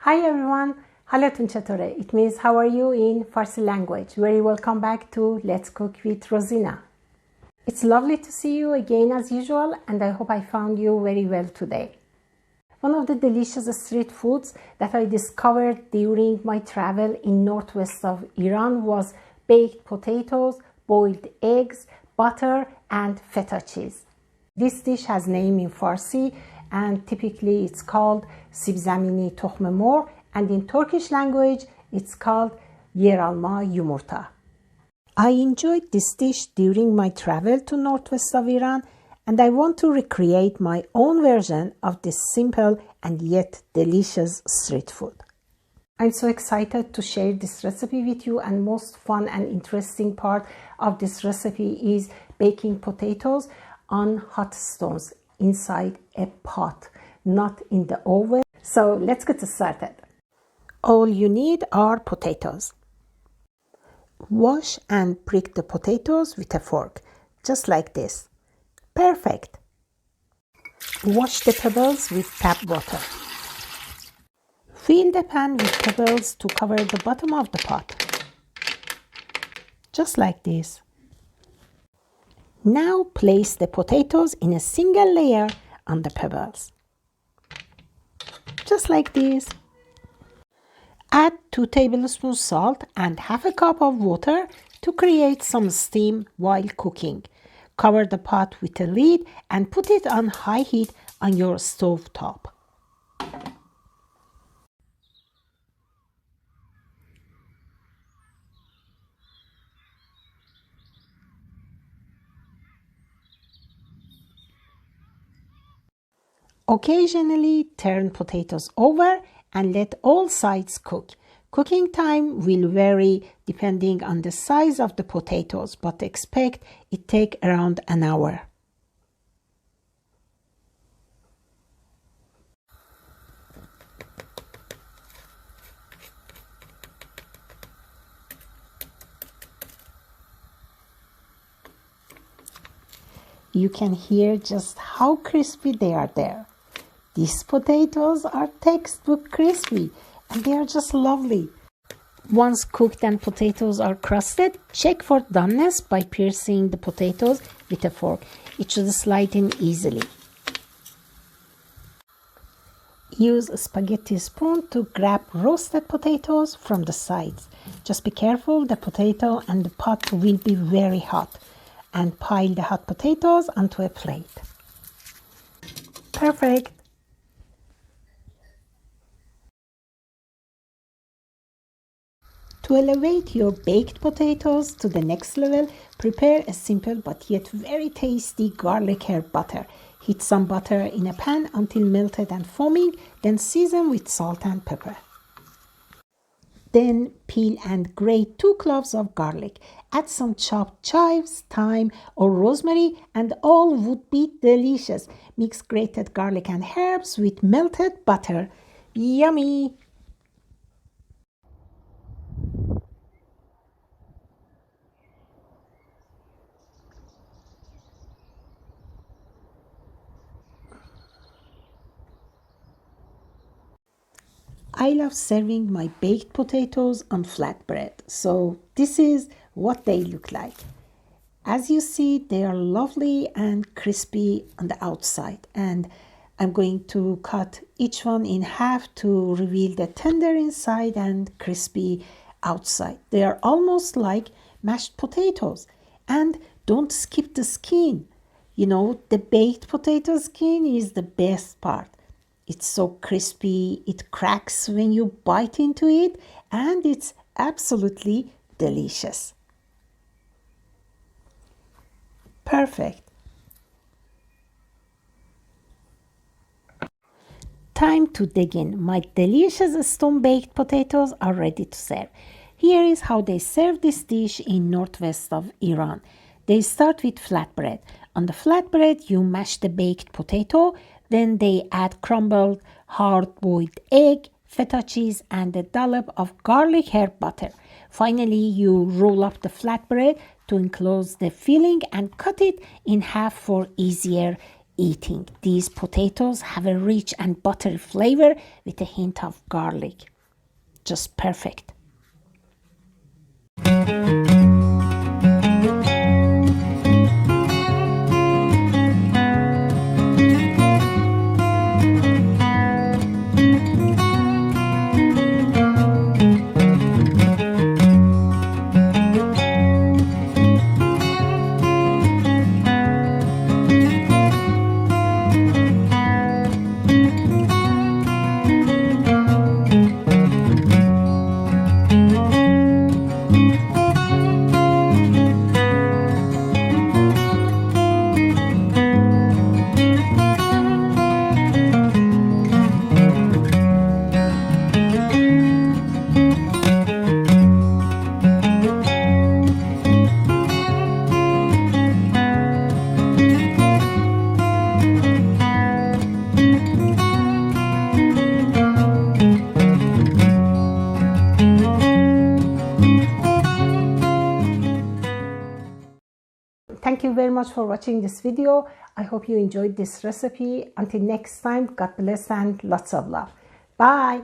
Hi everyone, حالتون چطوره? It means how are you in Farsi language. Very welcome back to Let's Cook with Rozina. It's lovely to see you again as usual, and I hope I found you very well today. One of the delicious street foods that I discovered during my travel in northwest of Iran was baked potatoes, boiled eggs, butter and feta cheese. This dish has name in Farsi and typically it's called sibzamini, tokhme, morgh, and in Turkish language it's called yeralma, yumurta. I enjoyed this dish during my travel to northwest of Iran, and I want to recreate my own version of this simple and yet delicious street food. I'm so excited to share this recipe with you, and most fun and interesting part of this recipe is baking potatoes on hot stones inside a pot, not in the oven. So let's get started. All you need are potatoes. Wash and prick the potatoes with a fork, just like this. Perfect. Wash the pebbles with tap water. Fill the pan with pebbles to cover the bottom of the pot, just like this. Now place the potatoes in a single layer on the pebbles, just like this. Add 2 tablespoons salt and half a cup of water to create some steam while cooking. Cover the pot with a lid and put it on high heat on your stove top. Occasionally turn potatoes over and let all sides cook. Cooking time will vary depending on the size of the potatoes, but expect it take around an hour. You can hear just how crispy they are there. These potatoes are textbook crispy and they are just lovely. Once cooked and potatoes are crusted, check for doneness by piercing the potatoes with a fork. It should slide in easily. Use a spaghetti spoon to grab roasted potatoes from the sides. Just be careful, the potato and the pot will be very hot. And pile the hot potatoes onto a plate. Perfect. To elevate your baked potatoes to the next level, prepare a simple but yet very tasty garlic herb butter. Heat some butter in a pan until melted and foaming, then season with salt and pepper. Then peel and grate 2 cloves of garlic. Add some chopped chives, thyme or rosemary and all would be delicious. Mix grated garlic and herbs with melted butter. Yummy! I love serving my baked potatoes on flatbread, so this is what they look like. As you see, they are lovely and crispy on the outside, and I'm going to cut each one in half to reveal the tender inside and crispy outside. They are almost like mashed potatoes, and don't skip the skin. You know, the baked potato skin is the best part. It's so crispy, it cracks when you bite into it, and it's absolutely delicious. Perfect. Time to dig in. My delicious stone-baked potatoes are ready to serve. Here is how they serve this dish in northwest of Iran. They start with flatbread. On the flatbread, you mash the baked potato, then they add crumbled hard-boiled egg, feta cheese, and a dollop of garlic herb butter. Finally, you roll up the flatbread to enclose the filling and cut it in half for easier eating. These potatoes have a rich and buttery flavor with a hint of garlic. Just perfect. Thank you very much for watching this video. I hope you enjoyed this recipe. Until next time, God bless and lots of love. Bye.